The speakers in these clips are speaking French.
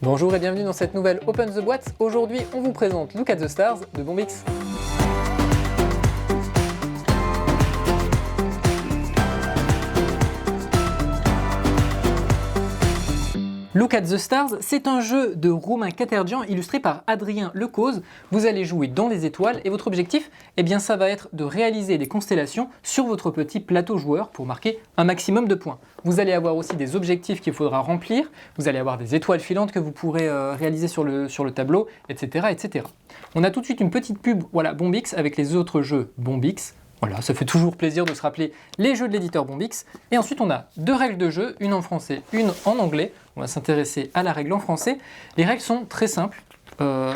Bonjour et bienvenue dans cette nouvelle Open the Boîte. Aujourd'hui, on vous présente Look at the Stars de Bombix. Look at the Stars, c'est un jeu de Romain Catergian illustré par Adrien Lecause. Vous allez jouer dans les étoiles et votre objectif, eh bien, ça va être de réaliser des constellations sur votre petit plateau joueur pour marquer un maximum de points. Vous allez avoir aussi des objectifs qu'il faudra remplir, vous allez avoir des étoiles filantes que vous pourrez réaliser sur le tableau, etc., etc. On a tout de suite une petite pub, voilà, Bombix avec les autres jeux Bombix. Voilà, ça fait toujours plaisir de se rappeler les jeux de l'éditeur Bombix. Et ensuite, on a deux règles de jeu, une en français, une en anglais. On va s'intéresser à la règle en français. Les règles sont très simples.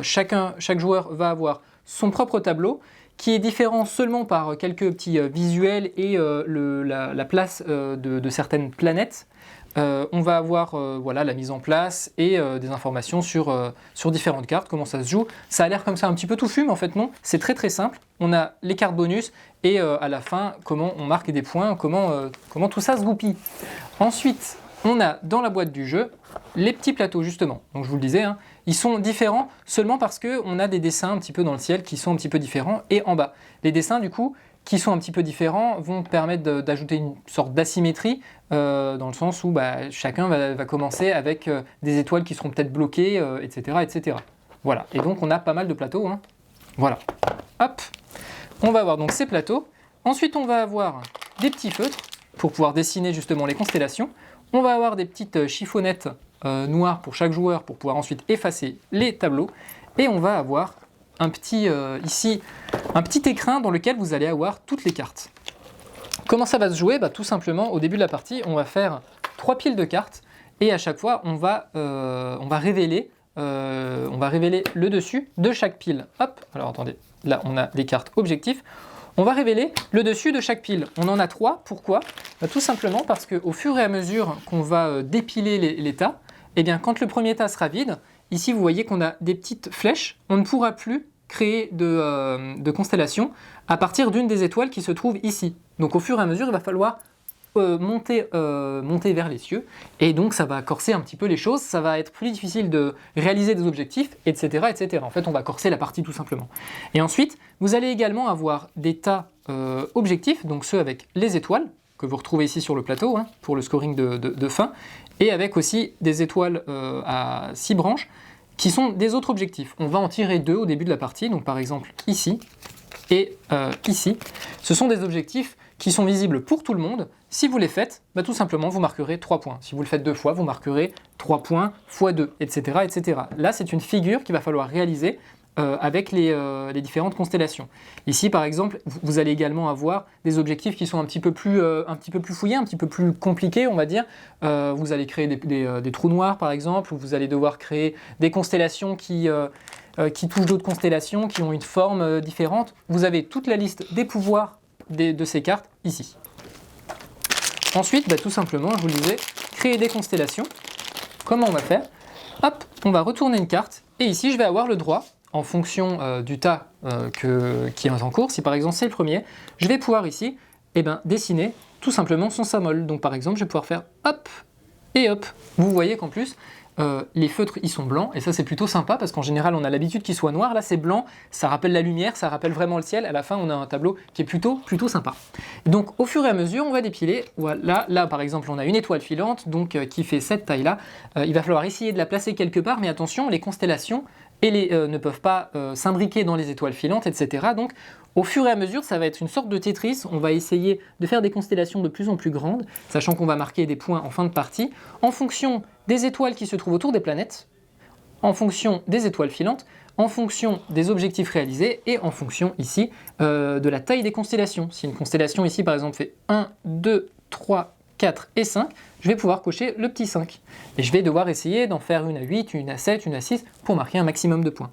Chaque joueur va avoir son propre tableau qui est différent seulement par quelques petits visuels et la place de certaines planètes. On va avoir voilà, la mise en place et des informations sur différentes cartes, comment ça se joue. Ça a l'air comme ça un petit peu touffu, mais en fait non, c'est très très simple. On a les cartes bonus et à la fin, comment on marque des points, comment tout ça se goupille. Ensuite, on a dans la boîte du jeu les petits plateaux justement. Donc je vous le disais, hein, ils sont différents seulement parce qu'on a des dessins un petit peu dans le ciel qui sont un petit peu différents et en bas. Les dessins du coup, qui sont un petit peu différents, vont permettre d'ajouter une sorte d'asymétrie dans le sens où chacun va commencer avec des étoiles qui seront peut-être bloquées, etc., etc. Voilà, et donc on a pas mal de plateaux. Hein. Voilà, hop, on va avoir donc ces plateaux. Ensuite, on va avoir des petits feutres pour pouvoir dessiner justement les constellations. On va avoir des petites chiffonnettes noires pour chaque joueur pour pouvoir ensuite effacer les tableaux. Et on va avoir un petit, ici, un petit écrin dans lequel vous allez avoir toutes les cartes. Comment ça va se jouer ? Tout simplement, au début de la partie, on va faire 3 piles de cartes et à chaque fois, on va révéler le dessus de chaque pile. Hop, alors attendez, là on a des cartes objectifs. On va révéler le dessus de chaque pile. On en a 3, pourquoi ? Tout simplement parce qu'au fur et à mesure qu'on va dépiler les tas, eh bien, quand le premier tas sera vide, ici vous voyez qu'on a des petites flèches, on ne pourra plus créer de constellation à partir d'une des étoiles qui se trouve ici. Donc au fur et à mesure, il va falloir monter vers les cieux, et donc ça va corser un petit peu les choses, ça va être plus difficile de réaliser des objectifs, etc., etc. En fait, on va corser la partie tout simplement. Et ensuite, vous allez également avoir des tas objectifs, donc ceux avec les étoiles, que vous retrouvez ici sur le plateau, hein, pour le scoring de fin, et avec aussi des étoiles à 6 branches, qui sont des autres objectifs. On va en tirer 2 au début de la partie, donc par exemple ici, et ici. Ce sont des objectifs qui sont visibles pour tout le monde. Si vous les faites, tout simplement, vous marquerez 3 points. Si vous le faites 2 fois, vous marquerez 3 points x 2, etc., etc. Là, c'est une figure qu'il va falloir réaliser avec les différentes constellations. Ici, par exemple, vous allez également avoir des objectifs qui sont un petit peu plus fouillés, un petit peu plus compliqués, on va dire. Vous allez créer des trous noirs, par exemple, ou vous allez devoir créer des constellations qui touchent d'autres constellations, qui ont une forme différente. Vous avez toute la liste des pouvoirs de ces cartes ici. Ensuite, tout simplement, je vous le disais, créer des constellations. Comment on va faire ? Hop, on va retourner une carte, et ici, je vais avoir le droit, en fonction du tas qui est en cours, si par exemple c'est le premier, je vais pouvoir ici dessiner tout simplement son symbole. Donc par exemple, je vais pouvoir faire hop et hop. Vous voyez qu'en plus, les feutres ils sont blancs, et ça c'est plutôt sympa parce qu'en général on a l'habitude qu'ils soient noirs. Là c'est blanc, ça rappelle la lumière, ça rappelle vraiment le ciel. À la fin on a un tableau qui est plutôt sympa. Donc au fur et à mesure on va dépiler. Voilà, là par exemple on a une étoile filante donc qui fait cette taille là. Il va falloir essayer de la placer quelque part, mais attention, les constellations ne peuvent pas s'imbriquer dans les étoiles filantes, etc. Donc au fur et à mesure, ça va être une sorte de Tetris. On va essayer de faire des constellations de plus en plus grandes, sachant qu'on va marquer des points en fin de partie, en fonction des étoiles qui se trouvent autour des planètes, en fonction des étoiles filantes, en fonction des objectifs réalisés et en fonction ici de la taille des constellations. Si une constellation ici par exemple fait 1, 2, 3, 4 et 5, je vais pouvoir cocher le petit 5. Et je vais devoir essayer d'en faire une à 8, une à 7, une à 6 pour marquer un maximum de points.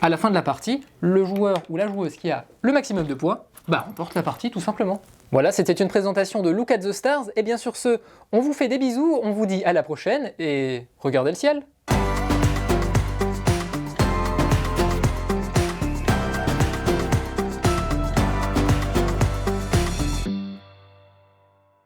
À la fin de la partie, le joueur ou la joueuse qui a le maximum de points, remporte la partie tout simplement. Voilà, c'était une présentation de Look at the Stars, et bien sur ce, on vous fait des bisous, on vous dit à la prochaine, et regardez le ciel.